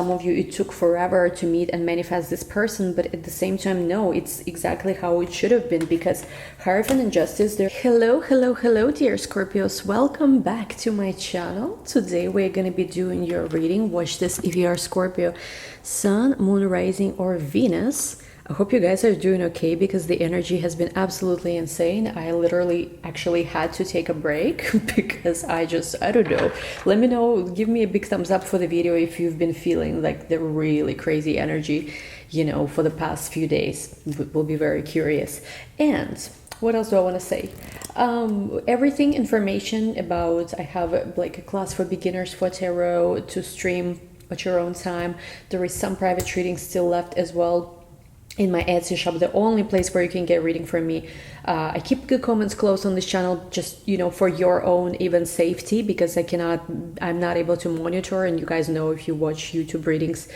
Some of you, it took forever to meet and manifest this person, but at the same time, no, it's exactly how it should have been, because Hierophant and Justice there. Hello, hello, hello, dear Scorpios. Welcome back to my channel. Today we're going to be doing your reading. Watch this if you are Scorpio, Sun, Moon, Rising, or Venus. I hope you guys are doing okay, because the energy has been absolutely insane. I literally actually had to take a break because I don't know. Let me know, give me a big thumbs up for the video if you've been feeling like the really crazy energy, you know, for the past few days. We'll be very curious. And what else do I want to say? Everything information about, I have like a class for beginners for tarot to stream at your own time. There is some private readings still left as well in my Etsy shop, the only place where you can get reading from me. I keep good comments closed on this channel, just, you know, for your own even safety, because I'm not able to monitor, and you guys know if you watch YouTube readings,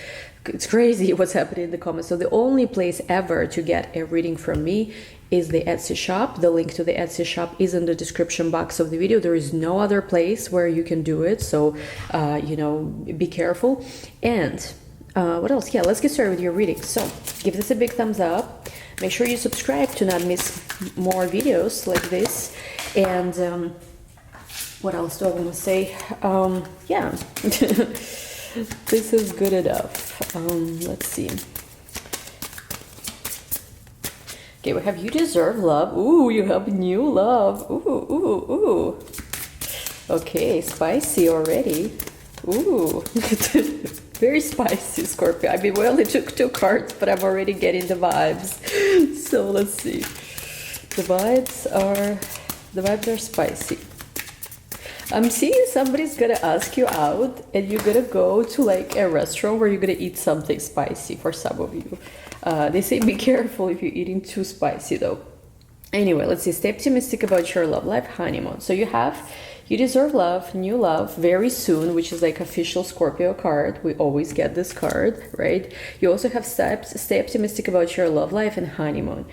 it's crazy what's happening in the comments. So the only place ever to get a reading from me is the Etsy shop. The link to the Etsy shop is in the description box of the video. There is no other place where you can do it, so you know, be careful. And what else? Yeah, let's get started with your reading. So give this a big thumbs up. Make sure you subscribe to not miss more videos like this. And what else do I want to say? Yeah, this is good enough. Let's see. Okay, we have You Deserve Love. Ooh, you have new love. Ooh, ooh, ooh. Okay, spicy already. Ooh. Very spicy, Scorpio. I mean, we only took 2 cards, but I'm already getting the vibes. So let's see. The vibes are spicy. I'm seeing somebody's gonna ask you out, and you're gonna go to like a restaurant where you're gonna eat something spicy for some of you. They say be careful if you're eating too spicy though. Anyway, let's see. Stay optimistic about your love life, honeymoon. So you have You Deserve Love, new love, very soon, which is like official Scorpio card. We always get this card, right? You also have stay optimistic about your love life and honeymoon.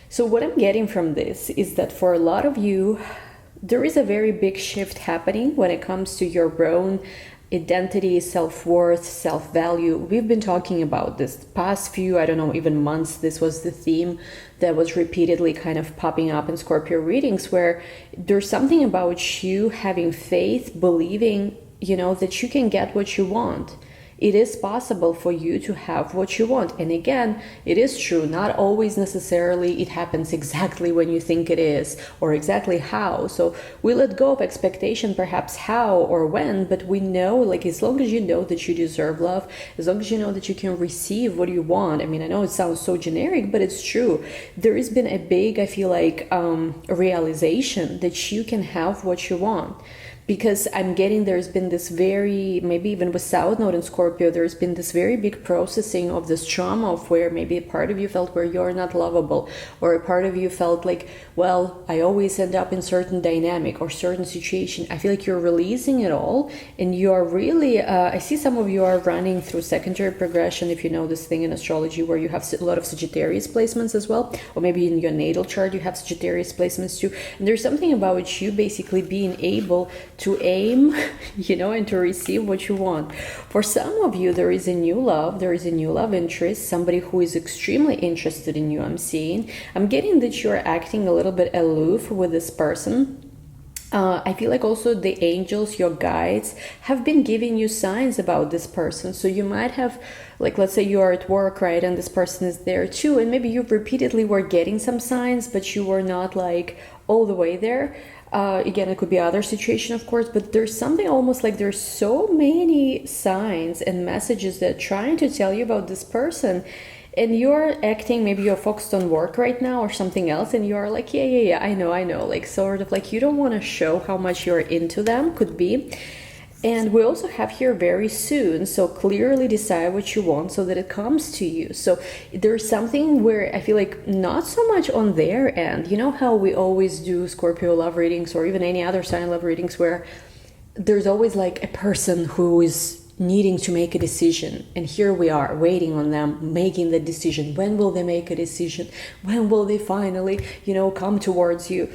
So what I'm getting from this is that for a lot of you, there is a very big shift happening when it comes to your own identity, self-worth, self-value. We've been talking about this past few, I don't know, even months. This was the theme that was repeatedly kind of popping up in Scorpio readings, where there's something about you having faith, believing, you know, that you can get what you want. It is possible for you to have what you want. And again, it is true, not always necessarily it happens exactly when you think it is, or exactly how. So we let go of expectation, perhaps how or when, but we know, like, as long as you know that you deserve love, as long as you know that you can receive what you want. I mean, I know it sounds so generic, but it's true. There has been a big, I feel like, realization that you can have what you want. Because I'm getting, there's been this very, maybe even with South Node in Scorpio, there's been this very big processing of this trauma of where maybe a part of you felt where you're not lovable, or a part of you felt like, well, I always end up in certain dynamic or certain situation. I feel like you're releasing it all, and you are really, I see some of you are running through secondary progression, if you know this thing in astrology where you have a lot of Sagittarius placements as well, or maybe in your natal chart you have Sagittarius placements too. And there's something about you basically being able to aim, you know, and to receive what you want. For some of you, there is a new love, there is a new love interest, somebody who is extremely interested in you. I'm getting that you're acting a little bit aloof with this person. I feel like also the angels, your guides, have been giving you signs about this person. So you might have, like, let's say you are at work, right, and this person is there too, and maybe you repeatedly were getting some signs, but you were not like all the way there. Again, it could be other situation, of course, but there's something almost like there's so many signs and messages that are trying to tell you about this person, and you're acting, maybe you're focused on work right now or something else, and you're like, yeah, I know, like sort of like you don't want to show how much you're into them, could be. And we also have here very soon, so clearly decide what you want so that it comes to you. So there's something where I feel like not so much on their end. You know how we always do Scorpio love readings, or even any other sign love readings, where there's always like a person who is needing to make a decision, and here we are waiting on them making the decision. When will they make a decision? When will they finally, you know, come towards you?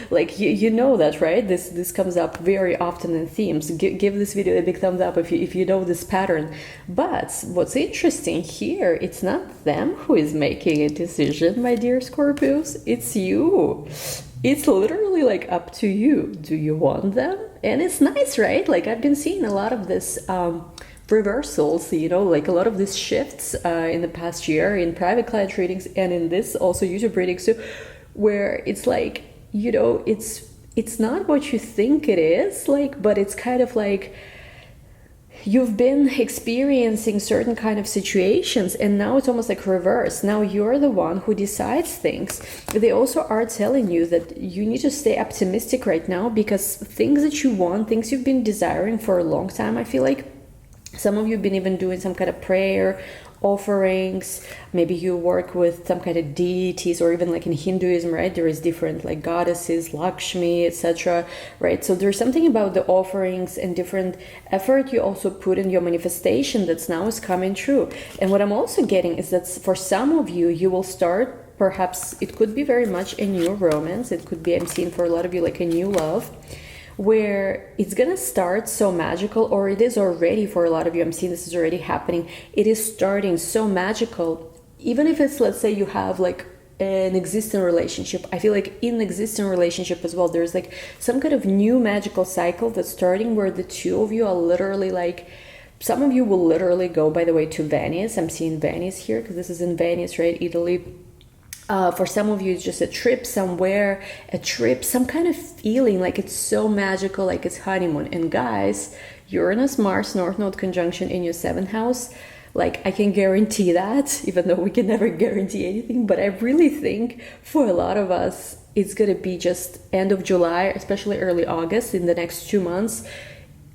like you know that, right? This comes up very often in themes. Give this video a big thumbs up if you know this pattern. But what's interesting here, it's not them who is making a decision, my dear Scorpios. It's you. It's literally like up to you. Do you want them? And it's nice, right? Like I've been seeing a lot of this reversals, you know, like a lot of these shifts in the past year in private client readings and in this also YouTube readings too, where it's like, you know, it's not what you think it is, like, but it's kind of like you've been experiencing certain kind of situations and now it's almost like reverse. Now you're the one who decides things. They also are telling you that you need to stay optimistic right now because things that you want, things you've been desiring for a long time, I feel like some of you have been even doing some kind of prayer, offerings. Maybe you work with some kind of deities, or even like in Hinduism, right? There is different like goddesses, Lakshmi, etc. Right? So there's something about the offerings and different effort you also put in your manifestation that's now is coming true. And what I'm also getting is that for some of you, you will start, perhaps it could be very much a new romance. It could be, I'm seeing for a lot of you, like a new love, where it's gonna start so magical, or it is already for a lot of you. I'm seeing this is already happening. It is starting so magical, even if it's, let's say you have like an existing relationship. I feel like in existing relationship as well, there's like some kind of new magical cycle that's starting where the two of you are literally like, some of you will literally go, by the way, to Venice. I'm seeing Venice here because this is in Venice, right? Italy. For some of you, it's just a trip somewhere, a trip, some kind of feeling like it's so magical, like it's honeymoon. And guys, Uranus, Mars, North Node conjunction in your 7th house, like I can guarantee that, even though we can never guarantee anything, but I really think for a lot of us, it's going to be just end of July, especially early August, in the next 2 months.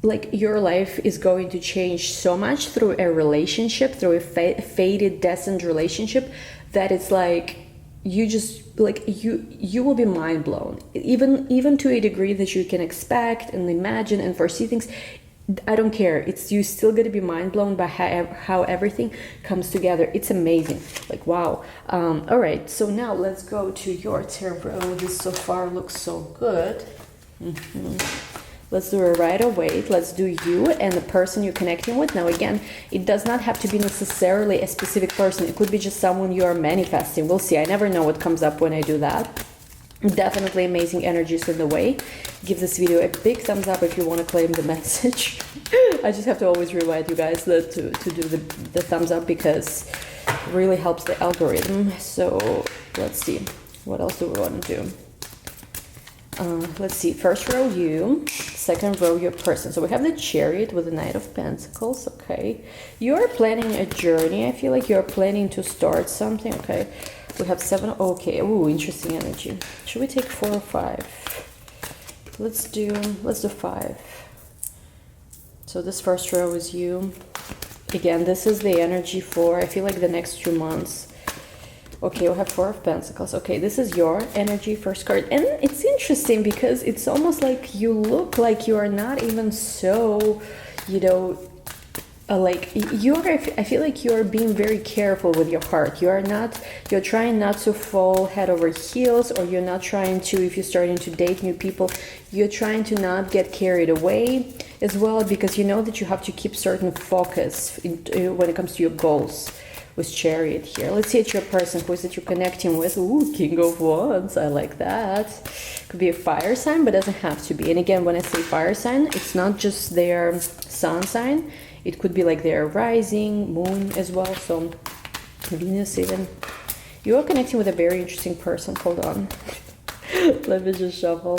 Like your life is going to change so much through a relationship, through a fated, destined relationship, that it's like, you just like you will be mind blown, even to a degree that you can expect and imagine and foresee things. I don't care, it's you still gonna be mind blown by how everything comes together. It's amazing, like wow. All right, so now let's go to your tarot. This so far looks so good. Let's do it right away. Let's do you and the person you're connecting with. Now, again, it does not have to be necessarily a specific person. It could be just someone you are manifesting. We'll see. I never know what comes up when I do that. Definitely amazing energies in the way. Give this video a big thumbs up if you want to claim the message. I just have to always remind you guys that to do the thumbs up because it really helps the algorithm. So let's see. What else do we want to do? Let's see, first row you, second row your person. So we have the Chariot with the Knight of Pentacles. Okay, you're planning a journey. I feel like you're planning to start something. Okay, we have 7. Okay, ooh, interesting energy. Should we take 4 or 5? Let's do 5. So this first row is you. Again, this is the energy for, I feel like, the next 2 months. Okay, we have 4 of Pentacles. Okay, this is your energy, first card. And it's interesting because it's almost like you look like you are not even so, you know, like you're, I feel like you're being very careful with your heart. You're trying not to fall head over heels, or you're not trying to, if you're starting to date new people, you're trying to not get carried away as well, because you know that you have to keep certain focus when it comes to your goals. With Chariot here. Let's see, it's your person. Who is it you're connecting with? Ooh, King of Wands. I like that. Could be a fire sign, but doesn't have to be. And again, when I say fire sign, it's not just their sun sign. It could be like their rising, moon as well. So Venus even. You are connecting with a very interesting person. Hold on. Let me just shuffle.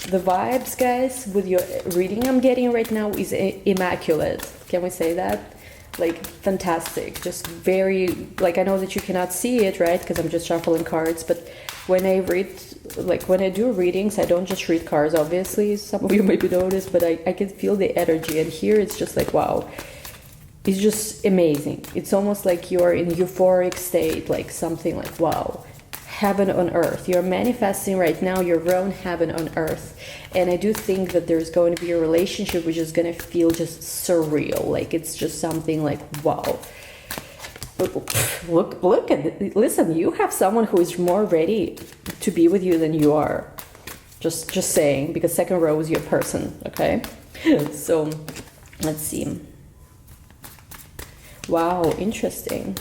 The vibes, guys, with your reading I'm getting right now is immaculate. Can we say that? Like fantastic, just very, like, I know that you cannot see it, right, because I'm just shuffling cards, but when I read, like when I do readings, I don't just read cards, obviously, some of you maybe noticed, but I can feel the energy, and here it's just like, wow, it's just amazing. It's almost like you're in euphoric state, like something like, wow, heaven on earth. You're manifesting right now your own heaven on earth. And I do think that there's going to be a relationship which is going to feel just surreal. Like it's just something like, wow. Look at it. Listen, you have someone who is more ready to be with you than you are. Just saying, because second row is your person, okay? So let's see. Wow, interesting.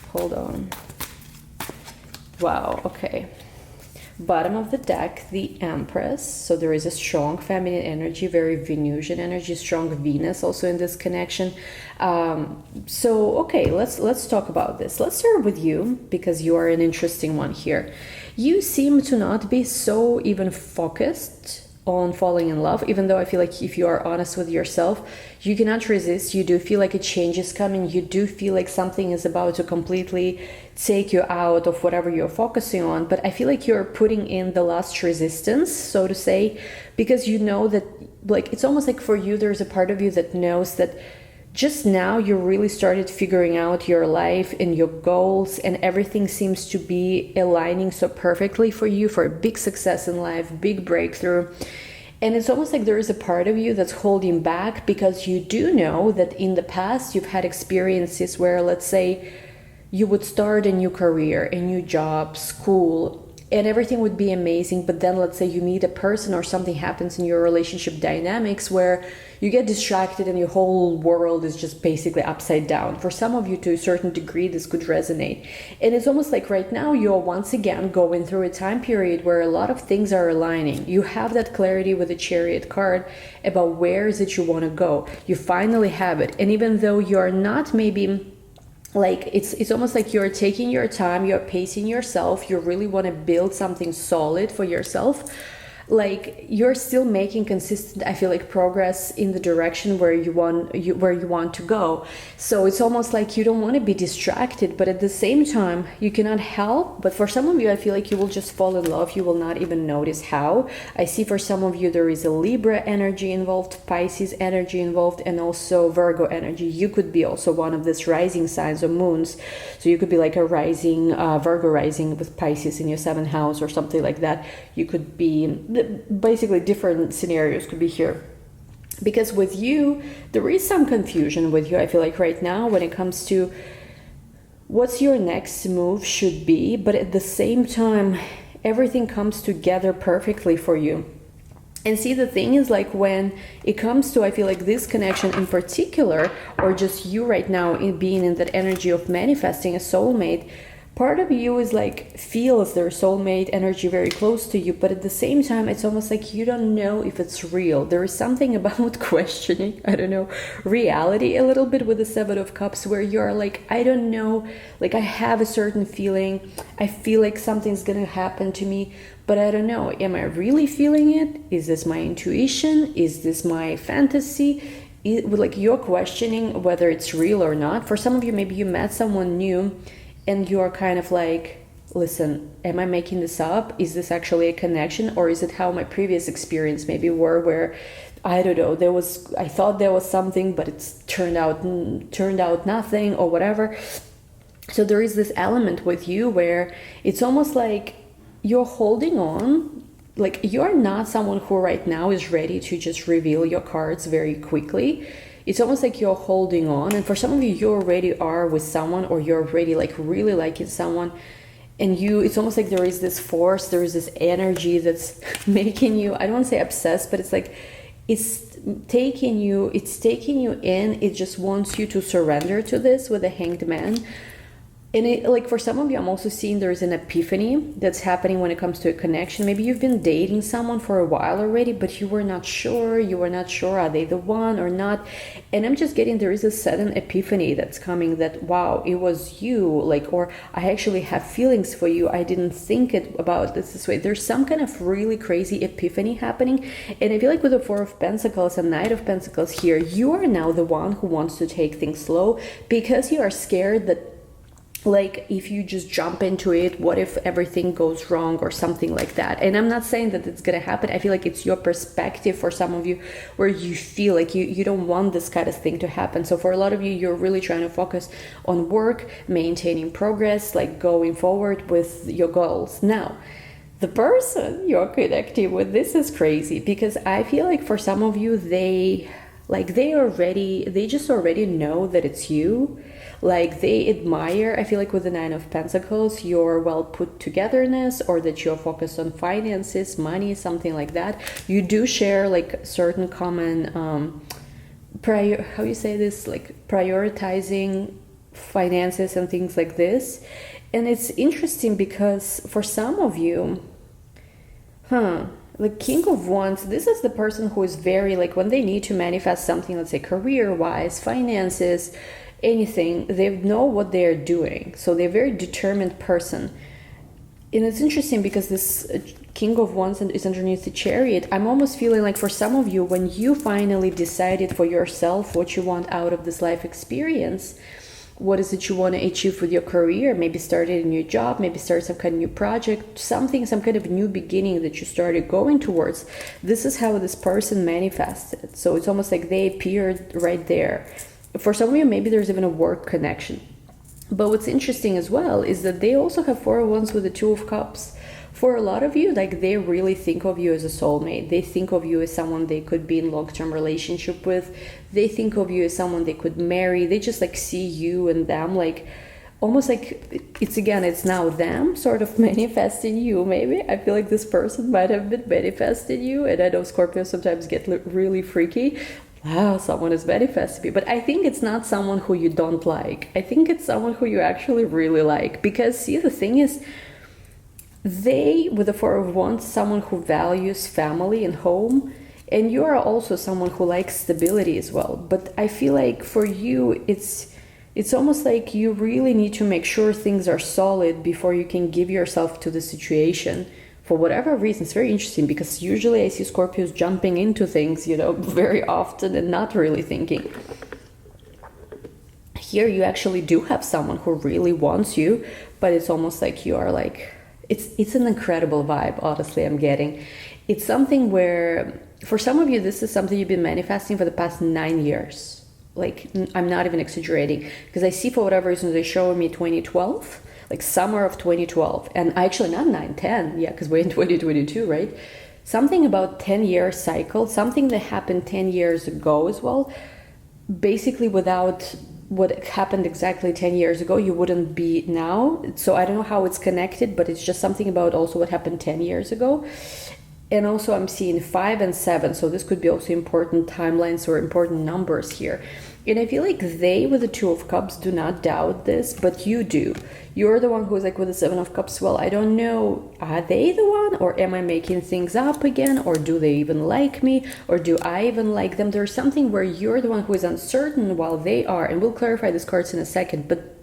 Hold on. Wow, okay. Bottom of the deck, the Empress. So there is a strong feminine energy, very Venusian energy, strong Venus also in this connection. So okay, let's talk about this. Let's start with you, because you are an interesting one here. You seem to not be so even focused on falling in love, even though I feel like if you are honest with yourself, you cannot resist. You do feel like a change is coming. You do feel like something is about to completely take you out of whatever you're focusing on. But I feel like you're putting in the last resistance, so to say, because you know that, like, it's almost like for you, there's a part of you that knows that just now you really started figuring out your life and your goals, and everything seems to be aligning so perfectly for you for a big success in life, big breakthrough. And it's almost like there is a part of you that's holding back, because you do know that in the past you've had experiences where, let's say, you would start a new career, a new job, school, and everything would be amazing. But then let's say you meet a person or something happens in your relationship dynamics where you get distracted and your whole world is just basically upside down. For some of you, to a certain degree, this could resonate. And it's almost like right now you're once again going through a time period where a lot of things are aligning. You have that clarity with the Chariot card about where is it you want to go. You finally have it. And even though you're not maybe, like, it's almost like you're taking your time, you're pacing yourself, you really want to build something solid for yourself, like, you're still making consistent, I feel like, progress in the direction where you want to go. So it's almost like you don't want to be distracted, but at the same time you cannot help. But for some of you, I feel like you will just fall in love, you will not even notice how. I see for some of you there is a Libra energy involved, Pisces energy involved, and also Virgo energy. You could be also one of these rising signs or moons, so you could be like a rising Virgo rising with Pisces in your 7th house or something like that. You could be, basically different scenarios could be here, because with you there is some confusion with you, I feel like, right now when it comes to what's your next move should be. But at the same time, everything comes together perfectly for you. And see, the thing is, like, when it comes to, I feel like, this connection in particular, or just you right now in being in that energy of manifesting a soulmate, part of you is like feels their soulmate energy very close to you, but at the same time it's almost like you don't know if it's real. There is something about questioning, I don't know, reality a little bit with the 7 of Cups, where you're like, I don't know, like, I have a certain feeling, I feel like something's gonna happen to me, but I don't know, am I really feeling it? Is this my intuition? Is this my fantasy? Like, you're questioning whether it's real or not. For some of you, maybe you met someone new and you're kind of like, listen, am I making this up? Is this actually a connection? Or is it how my previous experience maybe were, where, I don't know, I thought there was something, but it's turned out nothing, or whatever. So there is this element with you where it's almost like you're holding on. Like, you're not someone who right now is ready to just reveal your cards very quickly. It's almost like you're holding on, and for some of you, you already are with someone, or you're already like really liking someone, and it's almost like there is this force, there is this energy that's making you, I don't want to say obsessed, but it's like it's taking you in. It just wants you to surrender to this with a Hanged Man. And like, for some of you, I'm also seeing there's an epiphany that's happening when it comes to a connection. Maybe you've been dating someone for a while already, but you were not sure, are they the one or not? And I'm just getting, there is a sudden epiphany that's coming, that, wow, it was you, like, or I actually have feelings for you, I didn't think about this way. There's some kind of really crazy epiphany happening. And I feel like with the 4 of Pentacles and Knight of Pentacles here, you are now the one who wants to take things slow, because you are scared that, like, if you just jump into it, what if everything goes wrong or something like that? And I'm not saying that it's gonna happen. I feel like it's your perspective for some of you, where you feel like you don't want this kind of thing to happen. So for a lot of you, you're really trying to focus on work, maintaining progress, like going forward with your goals. Now, the person you're connecting with, this is crazy, because I feel like for some of you, Like they just already know that it's you. Like they admire, I feel like with the Nine of Pentacles, your well put togetherness, or that you're focused on finances, money, something like that. You do share like certain common, how you say this, like prioritizing finances and things like this. And it's interesting because for some of you, the King of Wands, this is the person who is very, like, when they need to manifest something, let's say career-wise, finances, anything, they know what they're doing. So they're a very determined person. And it's interesting because this King of Wands is underneath the Chariot. I'm almost feeling like for some of you, when you finally decided for yourself what you want out of this life experience, what is it you want to achieve with your career? Maybe started a new job, maybe start some kind of new project, something, some kind of new beginning that you started going towards. This is how this person manifested. So it's almost like they appeared right there. For some of you, maybe there's even a work connection. But what's interesting as well is that they also have 4 of Wands with the 2 of Cups. For a lot of you, like, they really think of you as a soulmate. They think of you as someone they could be in long-term relationship with. They think of you as someone they could marry. They just like see you and them, like almost like it's now them sort of manifesting you. Maybe I feel like this person might have been manifesting you. And I know Scorpio sometimes get really freaky. Wow, someone is manifesting me. But I think it's not someone who you don't like. I think it's someone who you actually really like. Because see, the thing is, they, with the 4 of Wands, someone who values family and home, and you are also someone who likes stability as well. But I feel like for you, it's almost like you really need to make sure things are solid before you can give yourself to the situation. For whatever reason, it's very interesting because usually I see Scorpios jumping into things, very often and not really thinking. Here you actually do have someone who really wants you, but it's almost like you are like, it's an incredible vibe, honestly, I'm getting. It's something where, for some of you, this is something you've been manifesting for the past 9 years. Like, I'm not even exaggerating, because I see for whatever reason they show me 2012, like summer of 2012, and actually not 9, 10, yeah, because we're in 2022, right? Something about 10-year cycle, something that happened 10 years ago as well. Basically, without what happened exactly 10 years ago, you wouldn't be now. So I don't know how it's connected, but it's just something about also what happened 10 years ago. And also I'm seeing 5 and 7, so this could be also important timelines or important numbers here. And I feel like they, with the 2 of Cups, do not doubt this, but you do. You're the one who's like with the 7 of Cups, well, I don't know, are they the one, or am I making things up again, or do they even like me, or do I even like them? There's something where you're the one who is uncertain while they are, and we'll clarify these cards in a second. But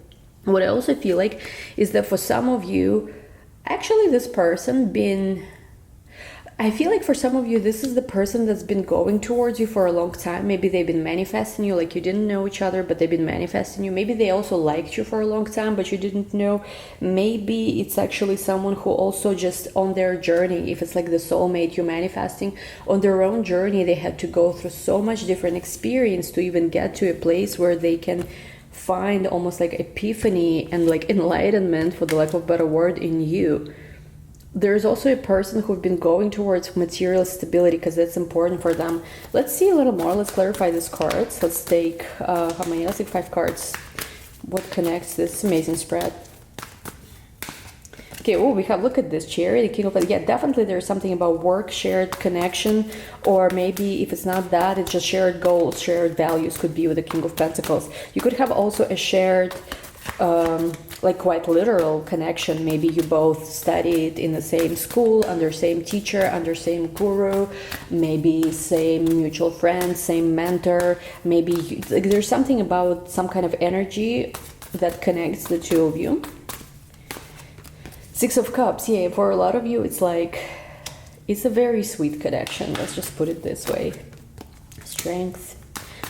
what I also feel like is that for some of you, actually this person I feel like for some of you, this is the person that's been going towards you for a long time. Maybe they've been manifesting you, like you didn't know each other, but they've been manifesting you. Maybe they also liked you for a long time, but you didn't know. Maybe it's actually someone who also just on their journey, if it's like the soulmate you're manifesting, on their own journey, they had to go through so much different experience to even get to a place where they can find almost like epiphany and like enlightenment, for the lack of a better word, in you. There's also a person who've been going towards material stability because that's important for them. Let's see a little more. Let's clarify these cards. Let's take, how many? Let's take 5 cards. What connects this amazing spread? Okay, oh, we have, look at this, Chariot, the King of, yeah, definitely there's something about work, shared connection, or maybe if it's not that, it's just shared goals, shared values could be with the King of Pentacles. You could have also a shared, like quite literal connection. Maybe you both studied in the same school, under same teacher, under same guru, maybe same mutual friend, same mentor. Maybe like there's something about some kind of energy that connects the 2 of you. 6 of Cups, yeah, for a lot of you it's like, it's a very sweet connection, let's just put it this way. Strength.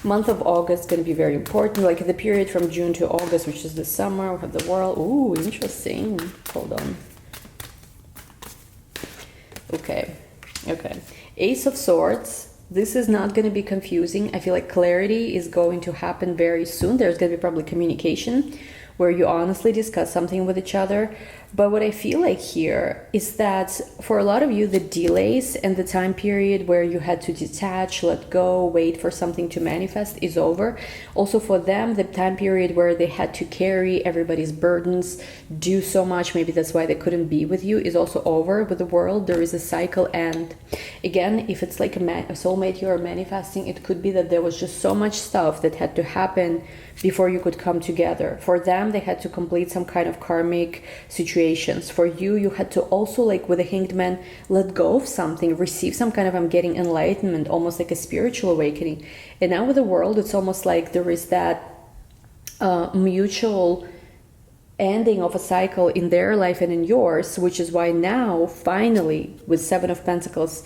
Month of August going to be very important, like the period from June to August, which is the summer. We have the world. Ooh, interesting. Hold on. Okay. Ace of Swords. This is not going to be confusing. I feel like clarity is going to happen very soon. There's going to be probably communication. where you honestly discuss something with each other. But what I feel like here is that for a lot of you, the delays and the time period where you had to detach, let go, wait for something to manifest is over. Also for them, the time period where they had to carry everybody's burdens, do so much, maybe that's why they couldn't be with you, is also over. With the world, there is a cycle. And again, if it's like a soulmate you are manifesting, it could be that there was just so much stuff that had to happen before you could come together. For them, they had to complete some kind of karmic situations. For you, you had to also, like with the Hanged Man, let go of something, receive some kind of, I'm getting enlightenment, almost like a spiritual awakening. And now with the world, it's almost like there is that mutual ending of a cycle in their life and in yours, which is why now, finally, with Seven of Pentacles,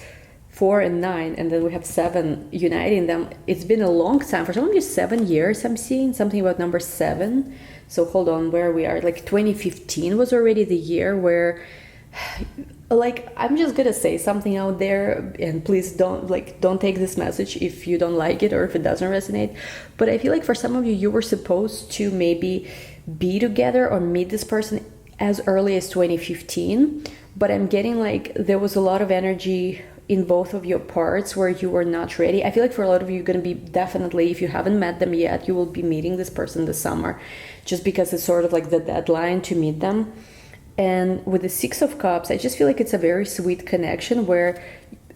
4 and 9, and then we have 7 uniting them. It's been a long time. For some of you, 7 years, I'm seeing something about number 7. So hold on, where we are. Like 2015 was already the year where, like, I'm just gonna say something out there, and please don't take this message if you don't like it or if it doesn't resonate. But I feel like for some of you, you were supposed to maybe be together or meet this person as early as 2015. But I'm getting like there was a lot of energy in both of your parts where you were not ready. I feel like for a lot of you, you're going to be definitely, if you haven't met them yet, you will be meeting this person this summer, just because it's sort of like the deadline to meet them. And with the Six of Cups, I just feel like it's a very sweet connection where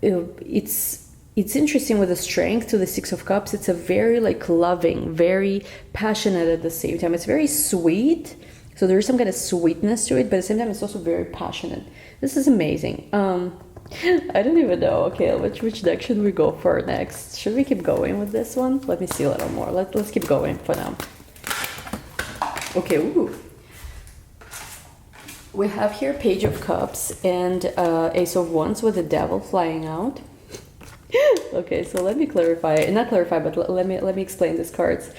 it's interesting with the strength to the Six of Cups. It's a very like loving, very passionate at the same time. It's very sweet. So there is some kind of sweetness to it, but at the same time, it's also very passionate. This is amazing. I don't even know. Okay, which deck should we go for next? Should we keep going with this one? Let me see a little more. Let's keep going for now. Okay, ooh. We have here Page of Cups and Ace of Wands with the Devil flying out. Okay, so let me clarify. Not clarify, but let me explain these cards.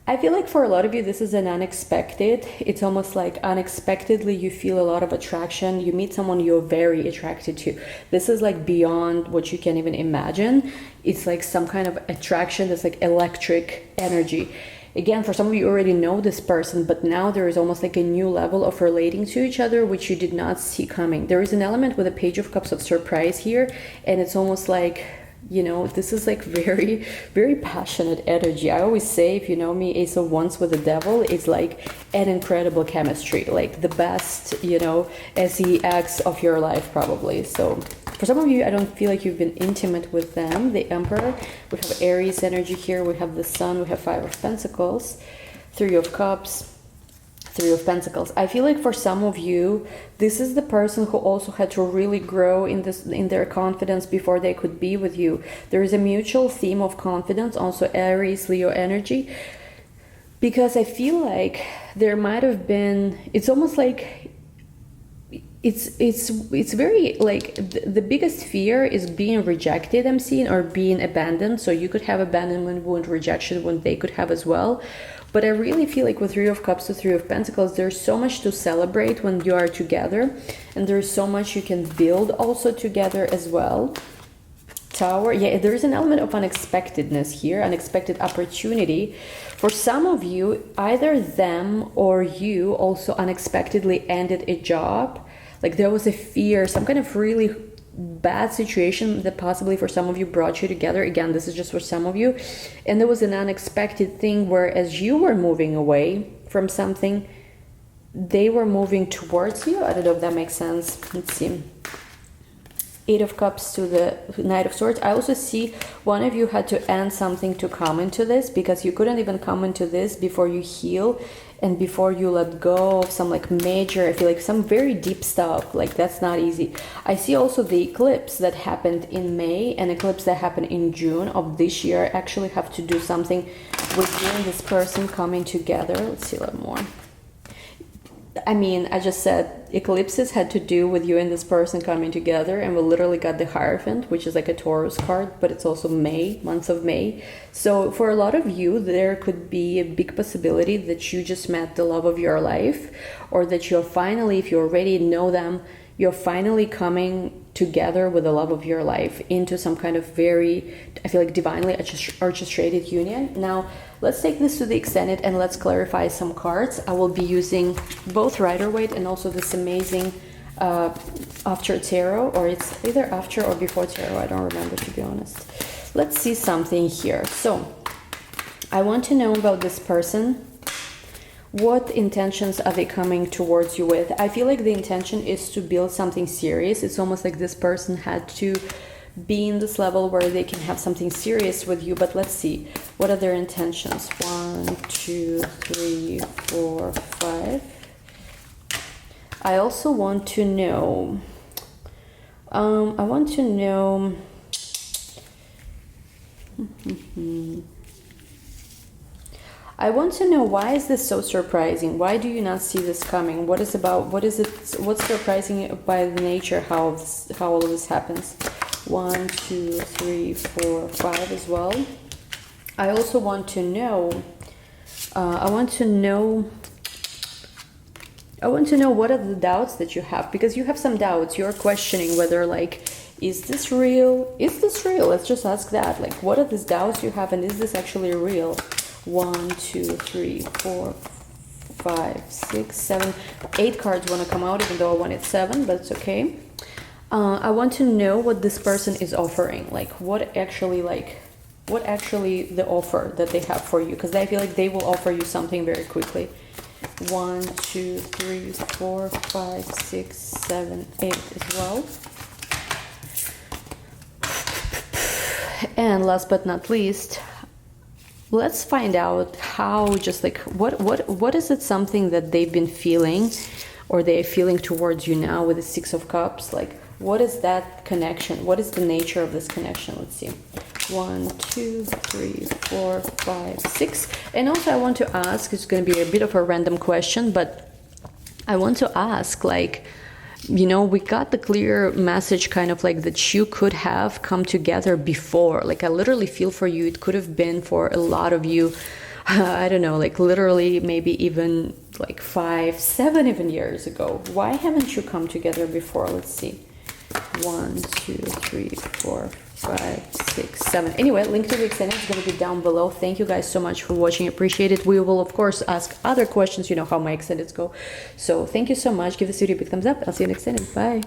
I feel like for a lot of you, this is an unexpected. It's almost like unexpectedly you feel a lot of attraction. You meet someone you're very attracted to. This is like beyond what you can even imagine. It's like some kind of attraction that's like electric energy. Again, for some of you already know this person, but now there is almost like a new level of relating to each other, which you did not see coming. There is an element with a Page of Cups of surprise here, and it's almost like, you know, this is like very, very passionate energy. I always say, if you know me, Ace of Wands with the Devil is like an incredible chemistry, like the best, you know, sex of your life probably. So for some of you, I don't feel like you've been intimate with them. The Emperor, we have Aries energy here, we have the Sun, we have Five of Pentacles, Three of Cups, Three of Pentacles. I feel like for some of you, this is the person who also had to really grow in their confidence before they could be with you. There is a mutual theme of confidence, also Aries, Leo energy, because I feel like there might have been, it's almost like it's very like the biggest fear is being rejected, I'm seeing, or being abandoned. So you could have abandonment wound, rejection wound, they could have as well. But I really feel like with Three of Cups to Three of Pentacles, there's so much to celebrate when you are together. And there's so much you can build also together as well. Tower, yeah, there is an element of unexpectedness here, unexpected opportunity. For some of you, either them or you also unexpectedly ended a job. Like there was a fear, some kind of really bad situation that possibly for some of you brought you together. Again, this is just for some of you. And there was an unexpected thing where as you were moving away from something, they were moving towards you. I don't know if that makes sense. Let's see. Eight of Cups to the Knight of Swords. I also see one of you had to end something to come into this, because you couldn't even come into this before you heal and before you let go of some like major, I feel like some very deep stuff. Like that's not easy. I see also the eclipse that happened in May and eclipse that happened in June of this year actually have to do something with you and this person coming together. Let's see a little more. I mean, I just said eclipses had to do with you and this person coming together, and we literally got the Hierophant, which is like a Taurus card, but it's also May, months of May. So for a lot of you, there could be a big possibility that you just met the love of your life, or that you're finally, if you already know them, you're finally coming together with the love of your life into some kind of very, I feel like, divinely orchestrated union. Now, let's take this to the extended and let's clarify some cards. I will be using both Rider-Waite and also this amazing After Tarot, or it's either After or Before Tarot. I don't remember, to be honest. Let's see something here. So, I want to know about this person. What intentions are they coming towards you with? I feel like the intention is to build something serious. It's almost like this person had to be in this level where they can have something serious with you. But let's see. What are their intentions? 1, 2, 3, 4, 5. I also want to know... I want to know... I want to know, why is this so surprising? Why do you not see this coming? What is it, what's surprising by the nature how all of this happens? 1, 2, 3, 4, 5 as well. I also want to know, I want to know what are the doubts that you have, because you have some doubts. You're questioning whether, like, is this real? Is this real? Let's just ask that. Like, what are these doubts you have, and is this actually real? 1, 2, 3, 4, 5, 6, 7, 8 cards want to come out, even though I wanted 7, but it's okay. I want to know what this person is offering, like what actually the offer that they have for you, because I feel like they will offer you something very quickly. 1, 2, 3, 4, 5, 6, 7, 8 as well. And last but not least, let's find out how, just like, what is it, something that they've been feeling or they're feeling towards you now with the 6 of Cups? Like, what is that connection? What is the nature of this connection? Let's see. 1, 2, 3, 4, 5, 6. And also I want to ask, it's going to be a bit of a random question, but I want to ask, like, you know, we got the clear message kind of like that you could have come together before. Like, I literally feel for you, it could have been for a lot of you, I don't know, like literally maybe even like 5, 7 even years ago. Why haven't you come together before? Let's see. 1, 2, 3, 4, 5, 6, 7. Anyway, link to the extended is going to be down below. Thank you guys so much for watching. Appreciate it. We will, of course, ask other questions. You know how my extendeds go. So thank you so much. Give this video a big thumbs up. I'll see you next time. Bye.